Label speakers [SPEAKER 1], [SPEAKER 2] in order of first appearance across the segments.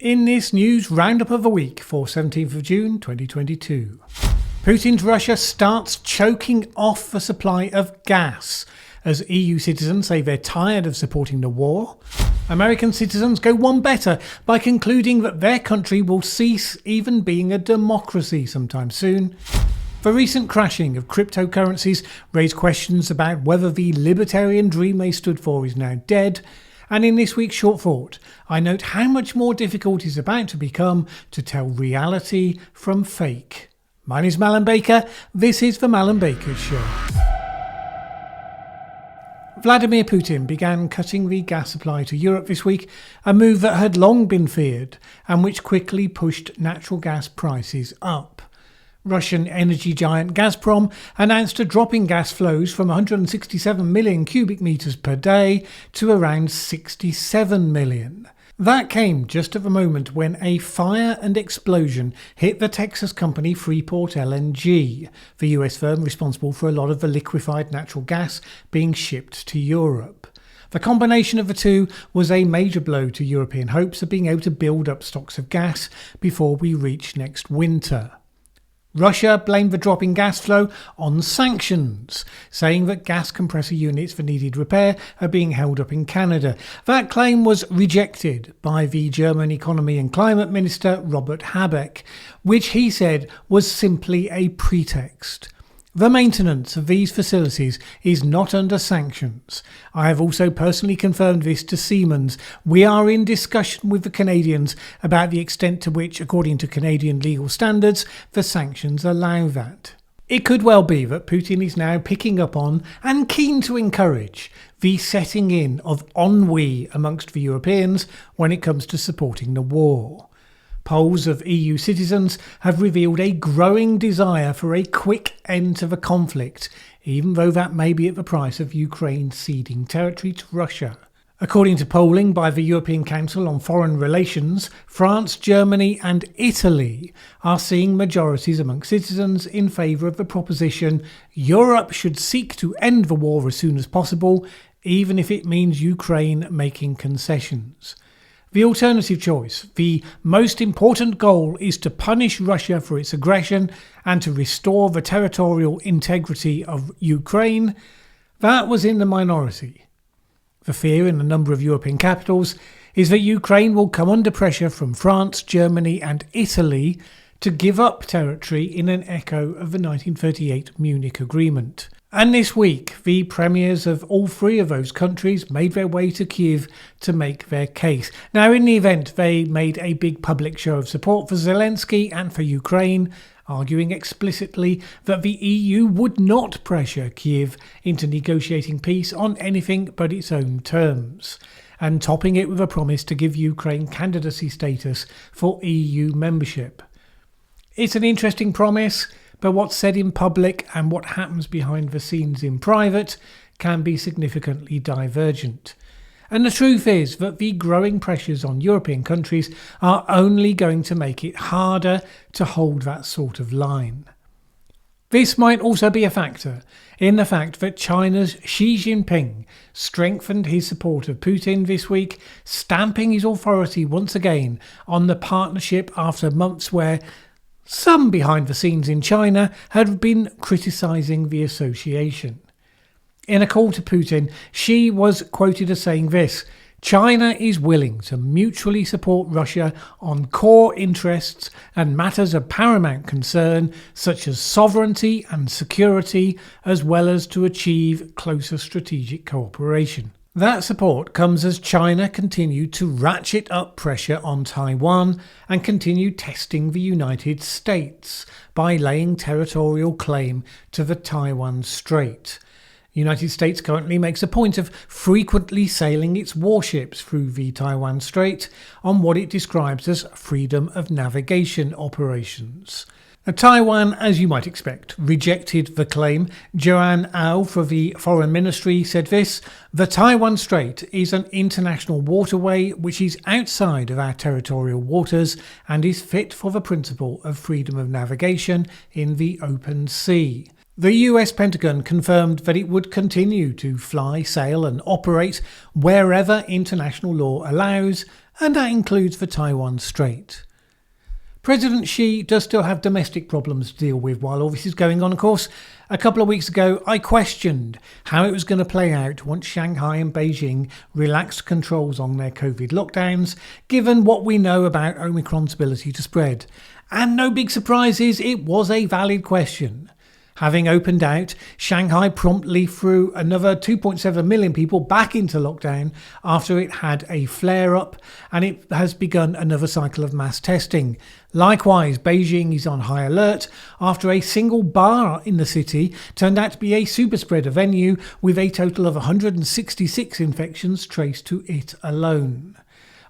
[SPEAKER 1] In this news roundup of the week for 17th of June 2022, Putin's Russia starts choking off the supply of gas as EU citizens say they're tired of supporting the war. American citizens go one better by concluding that their country will cease even being a democracy sometime soon. The recent crashing of cryptocurrencies raised questions about whether the libertarian dream they stood for is now dead. And in this week's Short Thought, I note how much more difficult it's about to become to tell reality from fake. My name is Mallen Baker. This is the Mallen Baker Show. Vladimir Putin began cutting the gas supply to Europe this week, a move that had long been feared and which quickly pushed natural gas prices up. Russian energy giant Gazprom announced a drop in gas flows from 167 million cubic meters per day to around 67 million. That came just at the moment when a fire and explosion hit the Texas company Freeport LNG, the US firm responsible for a lot of the liquefied natural gas being shipped to Europe. The combination of the two was a major blow to European hopes of being able to build up stocks of gas before we reach next winter. Russia blamed the drop in gas flow on sanctions, saying that gas compressor units for needed repair are being held up in Canada. That claim was rejected by the German Economy and Climate Minister Robert Habeck, which he said was simply a pretext. The maintenance of these facilities is not under sanctions. I have also personally confirmed this to Siemens. We are in discussion with the Canadians about the extent to which, according to Canadian legal standards, the sanctions allow that. It could well be that Putin is now picking up on and keen to encourage the setting in of ennui amongst the Europeans when it comes to supporting the war. Polls of EU citizens have revealed a growing desire for a quick end to the conflict, even though that may be at the price of Ukraine ceding territory to Russia. According to polling by the European Council on Foreign Relations, France, Germany and Italy are seeing majorities among citizens in favour of the proposition Europe should seek to end the war as soon as possible, even if it means Ukraine making concessions. The alternative choice, the most important goal, is to punish Russia for its aggression and to restore the territorial integrity of Ukraine. That was in the minority. The fear in a number of European capitals is that Ukraine will come under pressure from France, Germany and Italy to give up territory in an echo of the 1938 Munich Agreement. And this week, the premiers of all three of those countries made their way to Kyiv to make their case. Now, in the event, they made a big public show of support for Zelensky and for Ukraine, arguing explicitly that the EU would not pressure Kyiv into negotiating peace on anything but its own terms, and topping it with a promise to give Ukraine candidacy status for EU membership. It's an interesting promise, but what's said in public and what happens behind the scenes in private can be significantly divergent. And the truth is that the growing pressures on European countries are only going to make it harder to hold that sort of line. This might also be a factor in the fact that China's Xi Jinping strengthened his support of Putin this week, stamping his authority once again on the partnership after months where some behind the scenes in China had been criticising the association. In a call to Putin, Xi was quoted as saying this: "China is willing to mutually support Russia on core interests and matters of paramount concern, such as sovereignty and security, as well as to achieve closer strategic cooperation." That support comes as China continued to ratchet up pressure on Taiwan and continued testing the United States by laying territorial claim to the Taiwan Strait. The United States currently makes a point of frequently sailing its warships through the Taiwan Strait on what it describes as freedom of navigation operations. Taiwan, as you might expect, rejected the claim. Joanne Au for the Foreign Ministry said this: "The Taiwan Strait is an international waterway which is outside of our territorial waters and is fit for the principle of freedom of navigation in the open sea." The US Pentagon confirmed that it would continue to fly, sail and operate wherever international law allows, and that includes the Taiwan Strait. President Xi does still have domestic problems to deal with while all this is going on, of course. A couple of weeks ago, I questioned how it was going to play out once Shanghai and Beijing relaxed controls on their COVID lockdowns, given what we know about Omicron's ability to spread. And no big surprises, it was a valid question. Having opened out, Shanghai promptly threw another 2.7 million people back into lockdown after it had a flare-up, and it has begun another cycle of mass testing. Likewise, Beijing is on high alert after a single bar in the city turned out to be a superspreader venue with a total of 166 infections traced to it alone.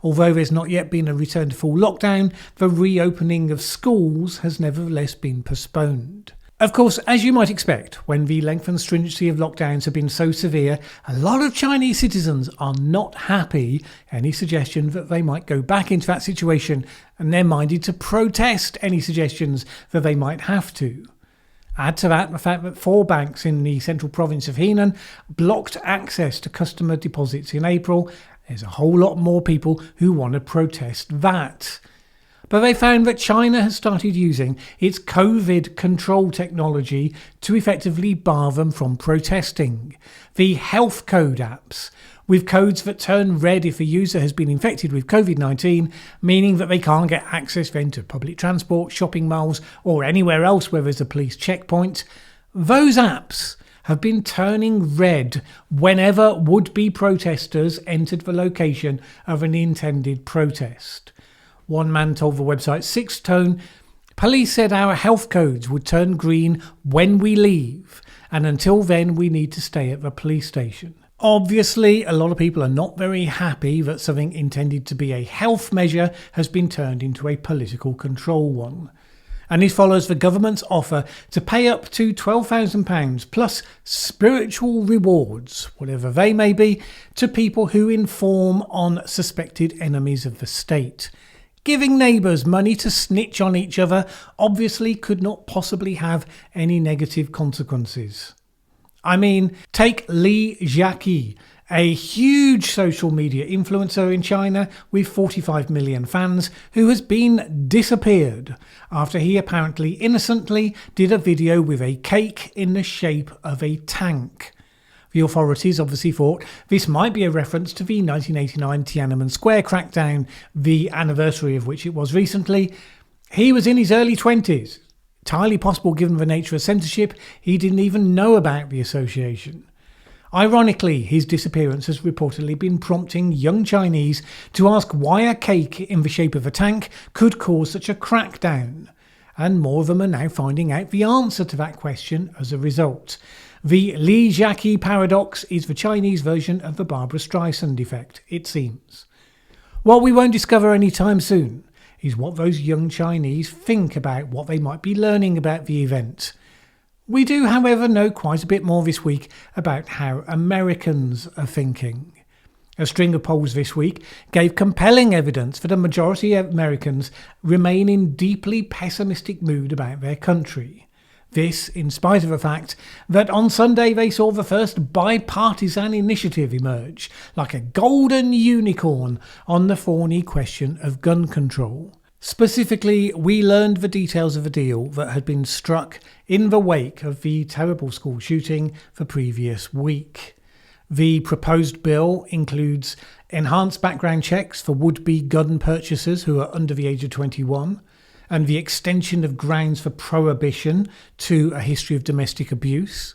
[SPEAKER 1] Although there's not yet been a return to full lockdown, the reopening of schools has nevertheless been postponed. Of course, as you might expect, when the length and stringency of lockdowns have been so severe, a lot of Chinese citizens are not happy. Any suggestion that they might go back into that situation, and they're minded to protest any suggestions that they might have to. Add to that the fact that 4 banks in the central province of Henan blocked access to customer deposits in April. There's a whole lot more people who want to protest that. But they found that China has started using its COVID control technology to effectively bar them from protesting. The health code apps, with codes that turn red if a user has been infected with COVID-19, meaning that they can't get access then to public transport, shopping malls, or anywhere else where there's a police checkpoint. Those apps have been turning red whenever would-be protesters entered the location of an intended protest. One man told the website Sixth Tone, "Police said our health codes would turn green when we leave, and until then we need to stay at the police station." Obviously, a lot of people are not very happy that something intended to be a health measure has been turned into a political control one. And this follows the government's offer to pay up to £12,000 plus spiritual rewards, whatever they may be, to people who inform on suspected enemies of the state. Giving neighbours money to snitch on each other obviously could not possibly have any negative consequences. I mean, take Jacky, a huge social media influencer in China with 45 million fans, who has been disappeared after he apparently innocently did a video with a cake in the shape of a tank. The authorities obviously thought this might be a reference to the 1989 Tiananmen Square crackdown, the anniversary of which it was recently. He was in his early 20s. Entirely possible given the nature of censorship, he didn't even know about the association. Ironically, his disappearance has reportedly been prompting young Chinese to ask why a cake in the shape of a tank could cause such a crackdown. And more of them are now finding out the answer to that question as a result. The Jacky paradox is the Chinese version of the Barbra Streisand effect, it seems. What we won't discover anytime soon is what those young Chinese think about what they might be learning about the event. We do, however, know quite a bit more this week about how Americans are thinking. A string of polls this week gave compelling evidence that a majority of Americans remain in deeply pessimistic mood about their country. This, in spite of the fact that on Sunday they saw the first bipartisan initiative emerge, like a golden unicorn, on the thorny question of gun control. Specifically, we learned the details of a deal that had been struck in the wake of the terrible school shooting the previous week. The proposed bill includes enhanced background checks for would-be gun purchasers who are under the age of 21, and the extension of grounds for prohibition to a history of domestic abuse.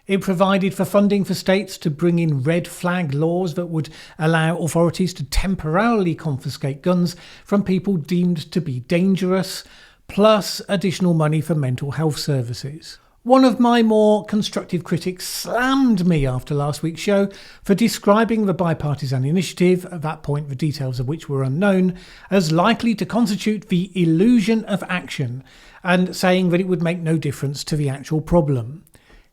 [SPEAKER 1] It provided for funding for states to bring in red flag laws that would allow authorities to temporarily confiscate guns from people deemed to be dangerous, plus additional money for mental health services. One of my more constructive critics slammed me after last week's show for describing the bipartisan initiative, at that point the details of which were unknown, as likely to constitute the illusion of action, and saying that it would make no difference to the actual problem.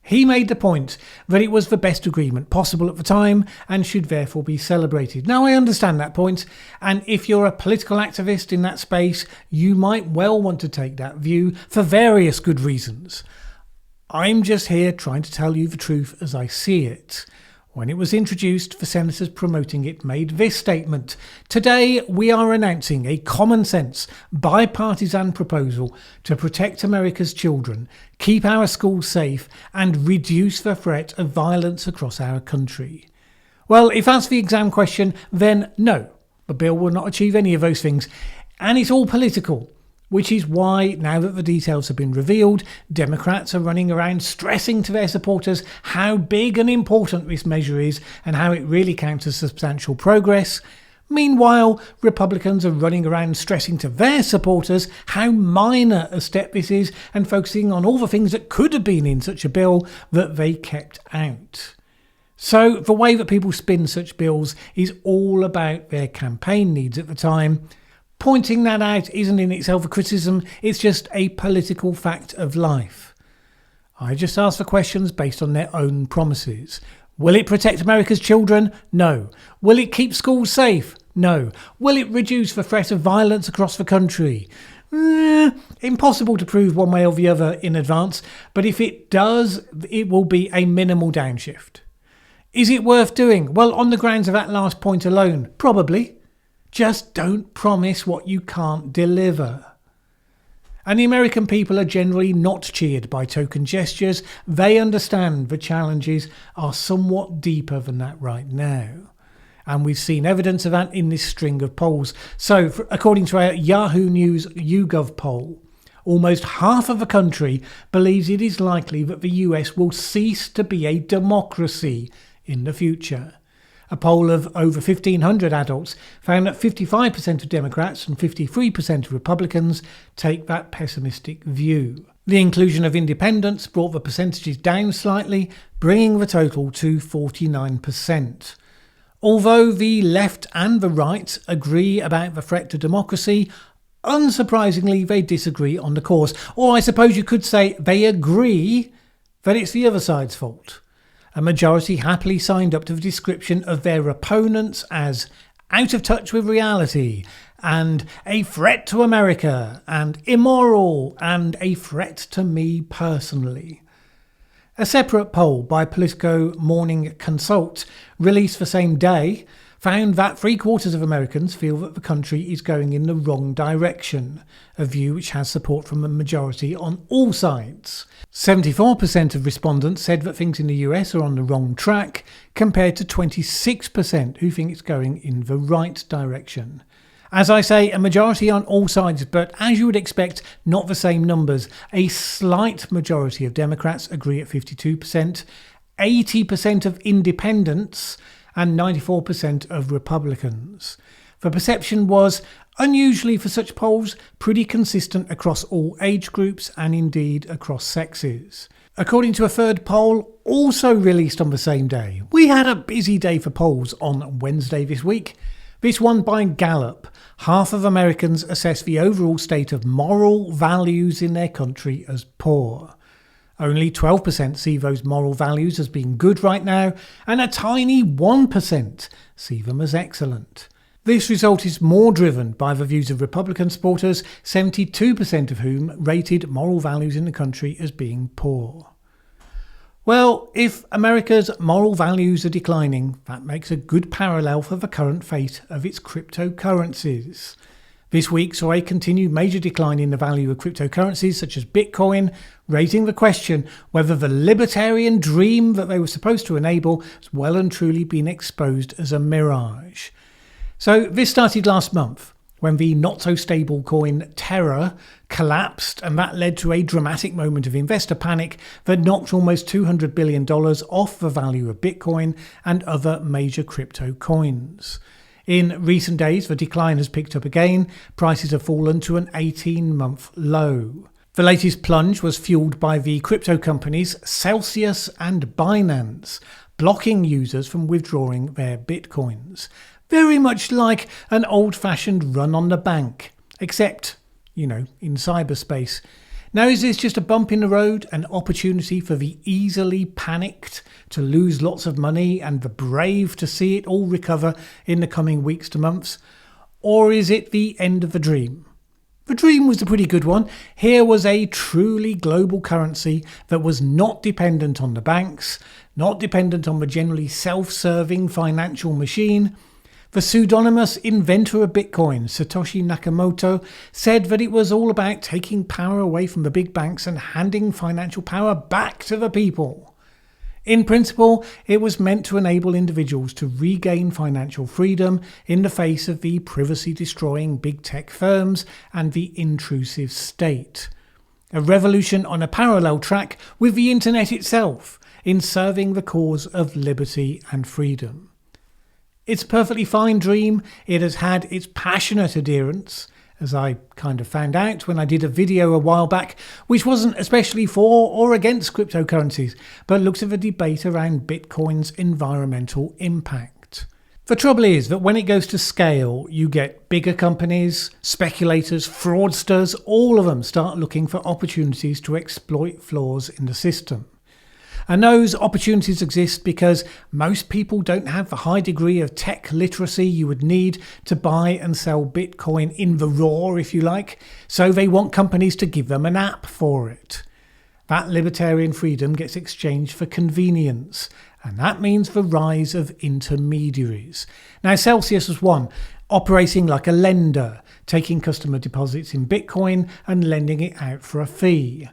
[SPEAKER 1] He made the point that it was the best agreement possible at the time and should therefore be celebrated. Now, I understand that point, and if you're a political activist in that space, you might well want to take that view for various good reasons. I'm just here trying to tell you the truth as I see it. when it was introduced, the senators promoting it made this statement: "Today we are announcing a common sense, bipartisan proposal to protect America's children, keep our schools safe, and reduce the threat of violence across our country." Well, if that's the exam question, then no, the bill will not achieve any of those things. And it's all political, which is why, now that the details have been revealed, Democrats are running around stressing to their supporters how big and important this measure is and how it really counts as substantial progress. Meanwhile, Republicans are running around stressing to their supporters how minor a step this is and focusing on all the things that could have been in such a bill that they kept out. So the way that people spin such bills is all about their campaign needs at the time. Pointing that out isn't in itself a criticism, it's just a political fact of life. I just ask for questions based on their own promises. Will it protect America's children? No. Will it keep schools safe? No. Will it reduce the threat of violence across the country? Impossible to prove one way or the other in advance, but if it does, it will be a minimal downshift. Is it worth doing? Well, on the grounds of that last point alone, probably. Just don't promise what you can't deliver. And the American people are generally not cheered by token gestures. They understand the challenges are somewhat deeper than that right now. And we've seen evidence of that in this string of polls. So, according to our Yahoo News YouGov poll, almost half of the country believes it is likely that the US will cease to be a democracy in the future. A poll of over 1,500 adults found that 55% of Democrats and 53% of Republicans take that pessimistic view. The inclusion of independents brought the percentages down slightly, bringing the total to 49%. Although the left and the right agree about the threat to democracy, unsurprisingly they disagree on the cause. Or I suppose you could say they agree that it's the other side's fault. A majority happily signed up to the description of their opponents as out of touch with reality, and a threat to America, and immoral, and a threat to me personally. A separate poll by Politico Morning Consult, released the same day, found that 3/4 of Americans feel that the country is going in the wrong direction, a view which has support from a majority on all sides. 74% of respondents said that things in the US are on the wrong track, compared to 26% who think it's going in the right direction. As I say, a majority on all sides, but as you would expect, not the same numbers. A slight majority of Democrats agree at 52%, 80% of independents, and 94% of Republicans. The perception was, unusually for such polls, pretty consistent across all age groups and indeed across sexes. According to a third poll, also released on the same day, we had a busy day for polls on Wednesday this week. This one by Gallup. Half of Americans assess the overall state of moral values in their country as poor. Only 12% see those moral values as being good right now, and a tiny 1% see them as excellent. This result is more driven by the views of Republican supporters, 72% of whom rated moral values in the country as being poor. Well, if America's moral values are declining, that makes a good parallel for the current fate of its cryptocurrencies. This week saw a continued major decline in the value of cryptocurrencies such as Bitcoin, raising the question whether the libertarian dream that they were supposed to enable has well and truly been exposed as a mirage. So this started last month, when the not-so-stable coin Terra collapsed, and that led to a dramatic moment of investor panic that knocked almost $200 billion off the value of Bitcoin and other major crypto coins. In recent days, the decline has picked up again. Prices have fallen to an 18-month low. The latest plunge was fueled by the crypto companies Celsius and Binance, blocking users from withdrawing their bitcoins. Very much like an old-fashioned run on the bank, except, in cyberspace. Now, is this just a bump in the road, an opportunity for the easily panicked to lose lots of money and the brave to see it all recover in the coming weeks to months? Or is it the end of the dream? The dream was a pretty good one. Here was a truly global currency that was not dependent on the banks, not dependent on the generally self-serving financial machine. The pseudonymous inventor of Bitcoin, Satoshi Nakamoto, said that it was all about taking power away from the big banks and handing financial power back to the people. In principle, it was meant to enable individuals to regain financial freedom in the face of the privacy-destroying big tech firms and the intrusive state. A revolution on a parallel track with the internet itself in serving the cause of liberty and freedom. It's a perfectly fine dream. It has had its passionate adherents, as I kind of found out when I did a video a while back, which wasn't especially for or against cryptocurrencies, but looked at the debate around Bitcoin's environmental impact. The trouble is that when it goes to scale, you get bigger companies, speculators, fraudsters, all of them start looking for opportunities to exploit flaws in the system. And those opportunities exist because most people don't have the high degree of tech literacy you would need to buy and sell Bitcoin in the raw, if you like, so they want companies to give them an app for it. That libertarian freedom gets exchanged for convenience, and that means the rise of intermediaries. Now, Celsius was one, operating like a lender, taking customer deposits in Bitcoin and lending it out for a fee.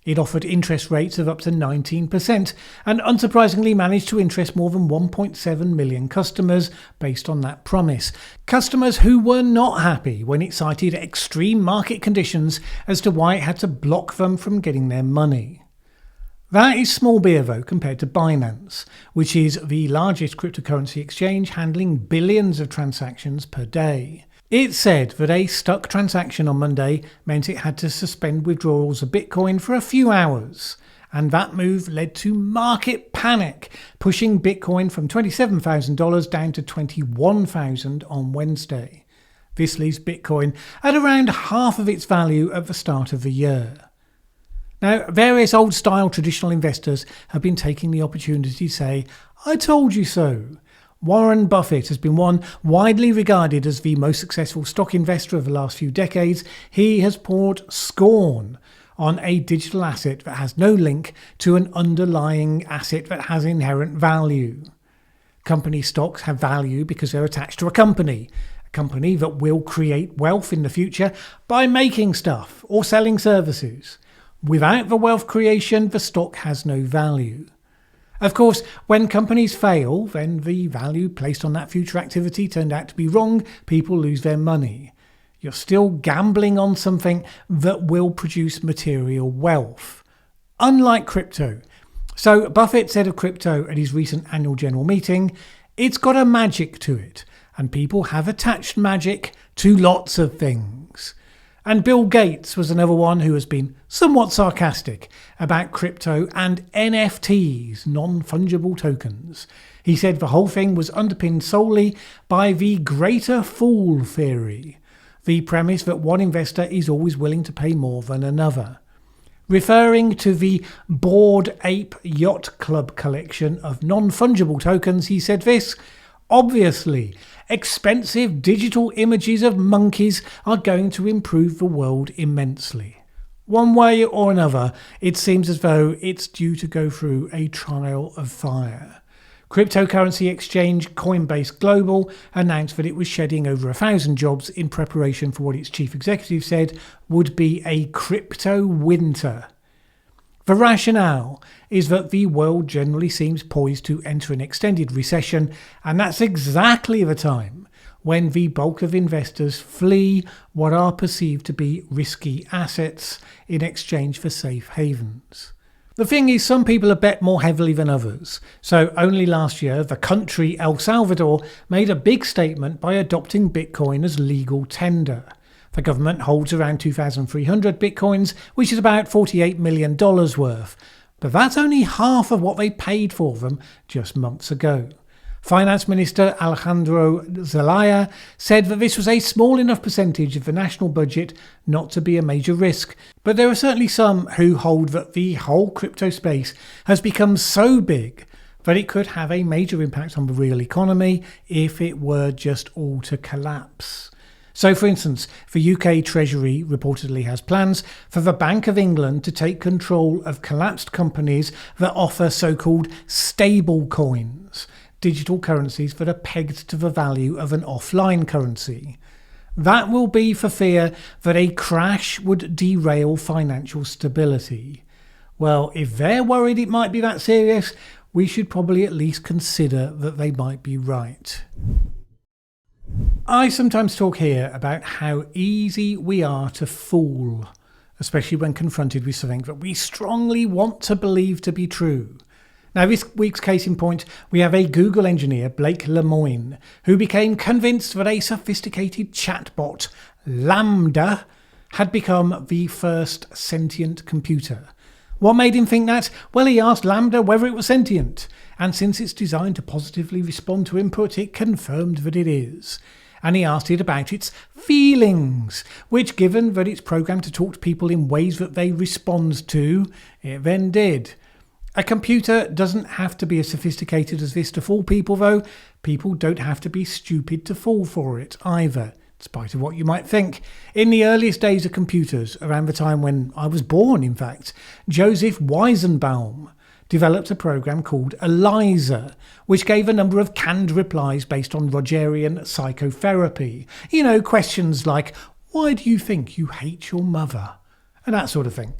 [SPEAKER 1] It offered interest rates of up to 19% and unsurprisingly managed to interest more than 1.7 million customers based on that promise. Customers who were not happy when it cited extreme market conditions as to why it had to block them from getting their money. That is small beer though compared to Binance, which is the largest cryptocurrency exchange handling billions of transactions per day. It said that a stuck transaction on Monday meant it had to suspend withdrawals of Bitcoin for a few hours, and that move led to market panic, pushing Bitcoin from $27,000 down to $21,000 on Wednesday. This leaves Bitcoin at around half of its value at the start of the year. Now, various old-style traditional investors have been taking the opportunity to say, "I told you so." Warren Buffett has been one widely regarded as the most successful stock investor of the last few decades. He has poured scorn on a digital asset that has no link to an underlying asset that has inherent value. Company stocks have value because they're attached to a company that will create wealth in the future by making stuff or selling services. Without the wealth creation, the stock has no value. Of course, when companies fail, then the value placed on that future activity turned out to be wrong, people lose their money. You're still gambling on something that will produce material wealth. Unlike crypto. So Buffett said of crypto at his recent annual general meeting, it's got a magic to it, and people have attached magic to lots of things. And Bill Gates was another one who has been somewhat sarcastic about crypto and NFTs, non-fungible tokens. He said the whole thing was underpinned solely by the greater fool theory, the premise that one investor is always willing to pay more than another. Referring to the Bored Ape Yacht Club collection of non-fungible tokens, he said this, "Obviously, expensive digital images of monkeys are going to improve the world immensely. One way or another, it seems as though it's due to go through a trial of fire." Cryptocurrency exchange Coinbase Global announced that it was shedding over 1,000 jobs in preparation for what its chief executive said would be a crypto winter. The rationale is that the world generally seems poised to enter an extended recession, and that's exactly the time when the bulk of investors flee what are perceived to be risky assets in exchange for safe havens. The thing is, some people have bet more heavily than others. So only last year, the country El Salvador made a big statement by adopting Bitcoin as legal tender. The government holds around 2,300 Bitcoins, which is about $48 million worth. But that's only half of what they paid for them just months ago. Finance Minister Alejandro Zelaya said that this was a small enough percentage of the national budget not to be a major risk. But there are certainly some who hold that the whole crypto space has become so big that it could have a major impact on the real economy if it were just all to collapse. So, for instance, the UK Treasury reportedly has plans for the Bank of England to take control of collapsed companies that offer so-called stable coins, digital currencies that are pegged to the value of an offline currency. That will be for fear that a crash would derail financial stability. Well, if they're worried it might be that serious, we should probably at least consider that they might be right. I sometimes talk here about how easy we are to fool, especially when confronted with something that we strongly want to believe to be true. Now, this week's case in point, we have a Google engineer, Blake Lemoine, who became convinced that a sophisticated chatbot, Lambda, had become the first sentient computer. What made him think that? Well, he asked Lambda whether it was sentient, and since it's designed to positively respond to input, it confirmed that it is. And he asked it about its feelings, which, given that it's programmed to talk to people in ways that they respond to, it then did. A computer doesn't have to be as sophisticated as this to fool people, though. People don't have to be stupid to fall for it either, in spite of what you might think. In the earliest days of computers, around the time when I was born, in fact, Joseph Weizenbaum developed a program called ELIZA, which gave a number of canned replies based on Rogerian psychotherapy. You know, questions like, why do you think you hate your mother? And that sort of thing.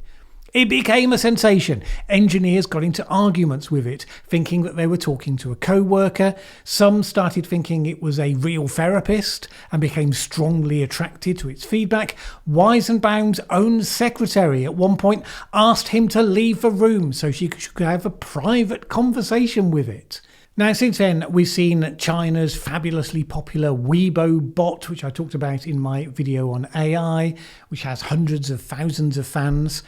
[SPEAKER 1] It became a sensation. Engineers got into arguments with it, thinking that they were talking to a co-worker. Some started thinking it was a real therapist and became strongly attracted to its feedback. Weizenbaum's own secretary at one point asked him to leave the room so she could have a private conversation with it. Now, since then, we've seen China's fabulously popular Weibo bot, which I talked about in my video on AI, which has hundreds of thousands of fans.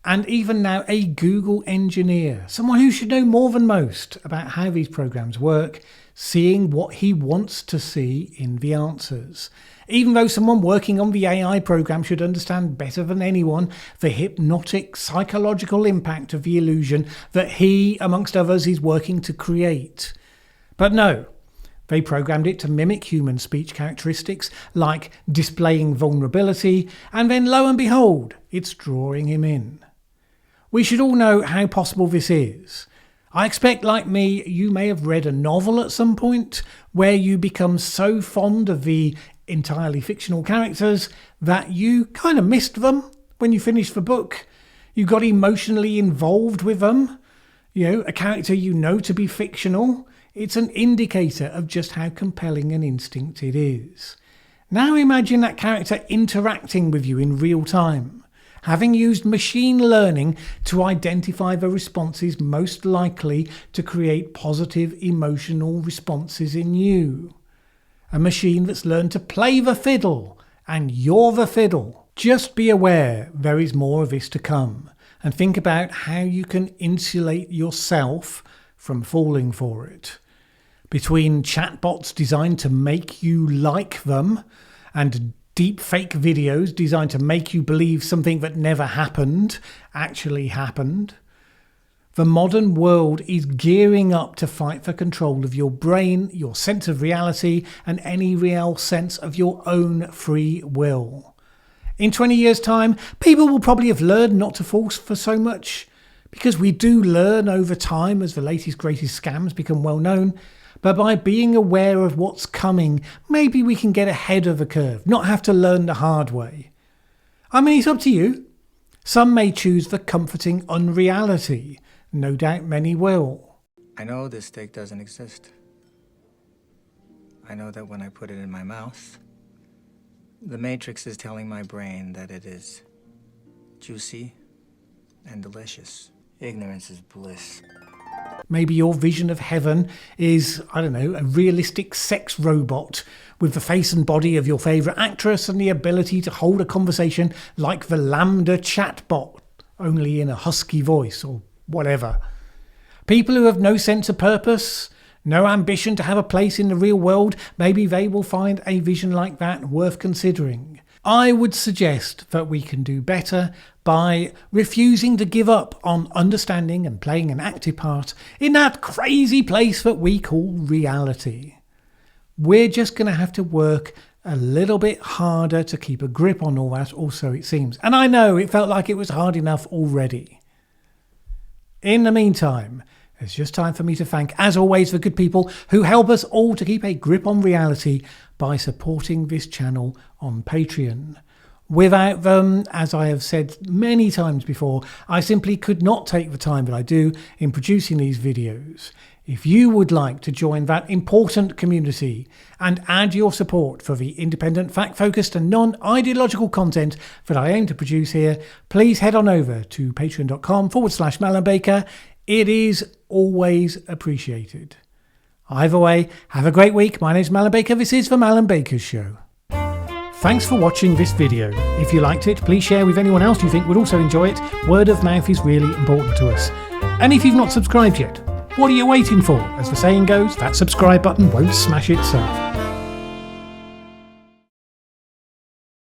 [SPEAKER 1] And even now, a Google engineer, someone who should know more than most about how these programs work, seeing what he wants to see in the answers. Even though someone working on the AI program should understand better than anyone the hypnotic psychological impact of the illusion that he, amongst others, is working to create. But no. They programmed it to mimic human speech characteristics like displaying vulnerability, and then lo and behold, it's drawing him in. We should all know how possible this is. I expect, like me, you may have read a novel at some point where you become so fond of the entirely fictional characters that you kind of missed them when you finished the book. You got emotionally involved with them. You know, a character you know to be fictional. It's an indicator of just how compelling an instinct it is. Now imagine that character interacting with you in real time, having used machine learning to identify the responses most likely to create positive emotional responses in you. A machine that's learned to play the fiddle, and you're the fiddle. Just be aware there is more of this to come, and think about how you can insulate yourself from falling for it. Between chatbots designed to make you like them, and deep fake videos designed to make you believe something that never happened actually happened. The modern world is gearing up to fight for control of your brain, your sense of reality, and any real sense of your own free will. In 20 years' time, people will probably have learned not to fall for so much, because we do learn over time as the latest greatest scams become well known. But by being aware of what's coming, maybe we can get ahead of the curve, not have to learn the hard way. I mean, it's up to you. Some may choose the comforting unreality. No doubt many will.
[SPEAKER 2] I know this steak doesn't exist. I know that when I put it in my mouth, the Matrix is telling my brain that it is juicy and delicious. Ignorance is bliss.
[SPEAKER 1] Maybe your vision of heaven is, I don't know, a realistic sex robot with the face and body of your favourite actress and the ability to hold a conversation like the Lambda chatbot, only in a husky voice or whatever. People who have no sense of purpose, no ambition to have a place in the real world, maybe they will find a vision like that worth considering. I would suggest that we can do better by refusing to give up on understanding and playing an active part in that crazy place that we call reality. We're just going to have to work a little bit harder to keep a grip on all that, or so it seems. And I know it felt like it was hard enough already. In the meantime, it's just time for me to thank, as always, the good people who help us all to keep a grip on reality by supporting this channel on Patreon. Without them, as I have said many times before, I simply could not take the time that I do in producing these videos. If you would like to join that important community and add your support for the independent, fact-focused and non-ideological content that I aim to produce here, please head on over to patreon.com/Mallen Baker. It is always appreciated. Either way, have a great week. My name is Mallen Baker. This is the Mallen Baker Show. Thanks for watching this video. If you liked it, please share with anyone else you think would also enjoy it. Word of mouth is really important to us. And if you've not subscribed yet, what are you waiting for? As the saying goes, that subscribe button won't smash itself.